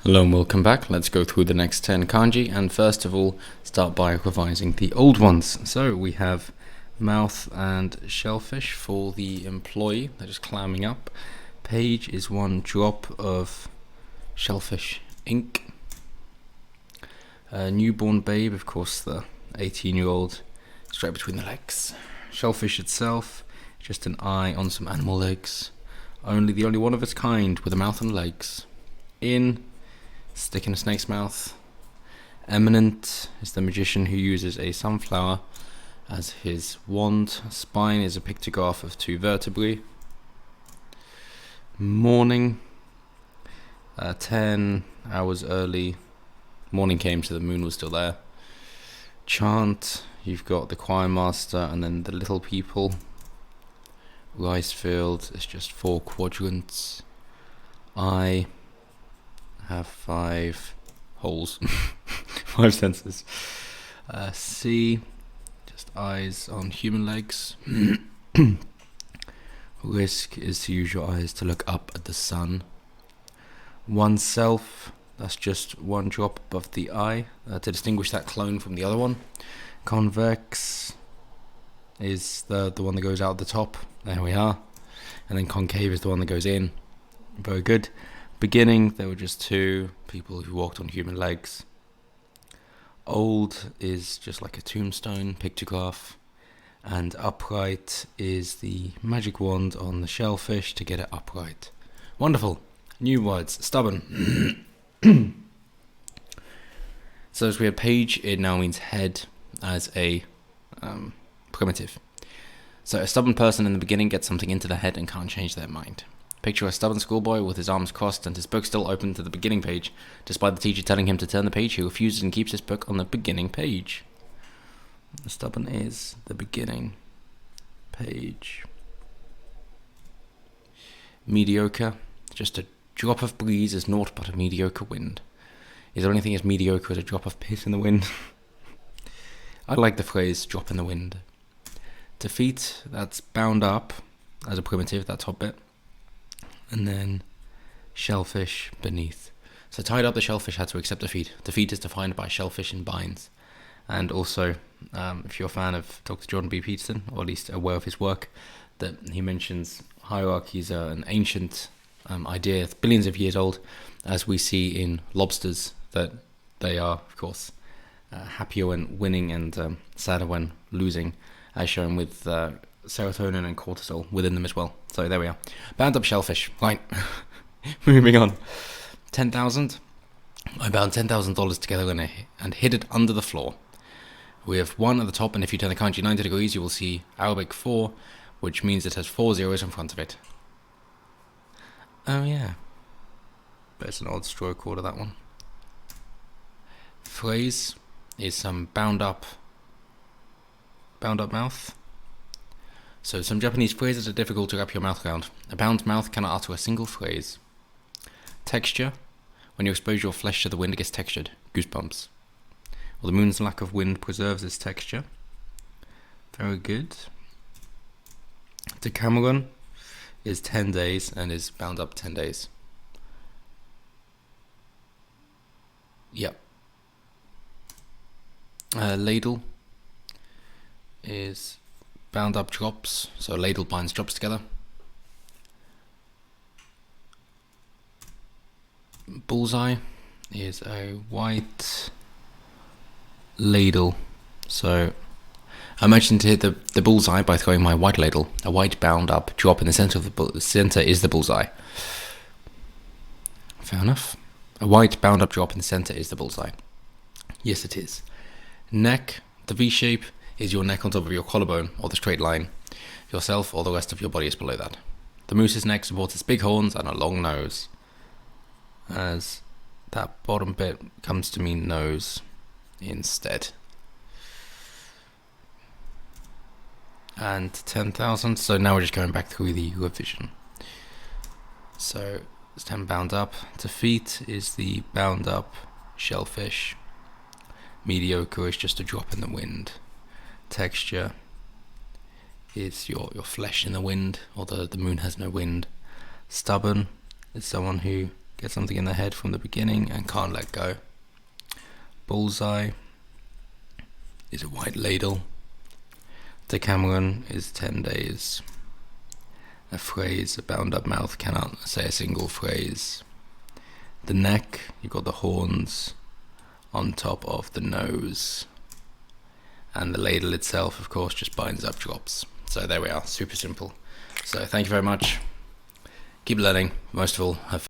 Hello and welcome back. Let's go through the next 10 kanji, and first of all start by revising the old ones. So we have mouth and shellfish for the employee. They're just climbing up. Page is one drop of shellfish ink. Newborn babe, of course the 18-year-old, straight between the legs. Shellfish itself, just an eye on some animal legs. The only one of its kind with a mouth and legs. Stick in a snake's mouth. Eminent is the magician who uses a sunflower as his wand. Spine is a pictograph of two vertebrae. Morning, 10 hours early. Morning came, so the moon was still there. Chant, you've got the choir master and then the little people. Rice field is just 4 quadrants. I have 5 holes, 5 senses. C, just eyes on human legs. Risk is to use your eyes to look up at the sun. Oneself, that's just one drop above the eye to distinguish that clone from the other one. Convex is the one that goes out the top. There we are. And then concave is the one that goes in. Very good. Beginning, there were just 2 people who walked on human legs. Old is just like a tombstone pictograph, and upright is the magic wand on the shellfish to get it upright. Wonderful. New words. Stubborn. So as we have page, it now means head as a primitive. So a stubborn person in the beginning gets something into the head and can't change their mind. Picture a stubborn schoolboy with his arms crossed and his book still open to the beginning page. Despite the teacher telling him to turn the page, he refuses and keeps his book on the beginning page. The stubborn is the beginning page. Mediocre, just a drop of breeze is naught but a mediocre wind. Is there anything as mediocre as a drop of piss in the wind? I like the phrase drop in the wind. Defeat, that's bound up as a primitive, that top bit. And then shellfish beneath. So tied up, the shellfish had to accept defeat. Defeat is defined by shellfish in binds. And also, if you're a fan of Dr. Jordan B. Peterson, or at least aware of his work, that he mentions hierarchies are an ancient idea, billions of years old, as we see in lobsters, that they are, of course, happier when winning and sadder when losing, as shown with serotonin and cortisol within them as well. So there we are. Bound up shellfish. Right. Moving on. 10,000. I bound $10,000 together and hid it under the floor. We have 1 at the top, and if you turn the kanji 90 degrees, you will see Arabic 4, which means it has 4 zeros in front of it. Oh yeah. But it's an odd stroke order, that one. Phrase is some bound up mouth. So some Japanese phrases are difficult to wrap your mouth around. A bound mouth cannot utter a single phrase. Texture. When you expose your flesh to the wind, it gets textured. Goosebumps. Well, the moon's lack of wind preserves its texture. Very good. Decameron is 10 days and is bound up 10 days. Yep. Ladle is bound up drops, so ladle binds drops together. Bullseye is a white ladle, so I managed to hit the bullseye by throwing my white ladle. A white bound up drop in the center of the center is the bullseye. Fair enough. A white bound up drop in the center is the bullseye. Yes, it is. Neck, the V shape, is your neck on top of your collarbone, or the straight line. Yourself or the rest of your body is below that. The moose's neck supports its big horns and a long nose, as that bottom bit comes to mean nose instead. And 10,000, so now we're just going back through the revision. So it's 10 bound up. Defeat is the bound up shellfish. Mediocre is just a drop in the wind. Texture is your flesh in the wind, although the moon has no wind. Stubborn is someone who get something in the head from the beginning and can't let go. Bullseye is a white ladle. Decameron is 10 days. A phrase, a bound up mouth cannot say a single phrase. The neck, you've got the horns on top of the nose. And the ladle itself, of course, just binds up drops. So there we are, super simple. So thank you very much. Keep learning. Most of all, have fun.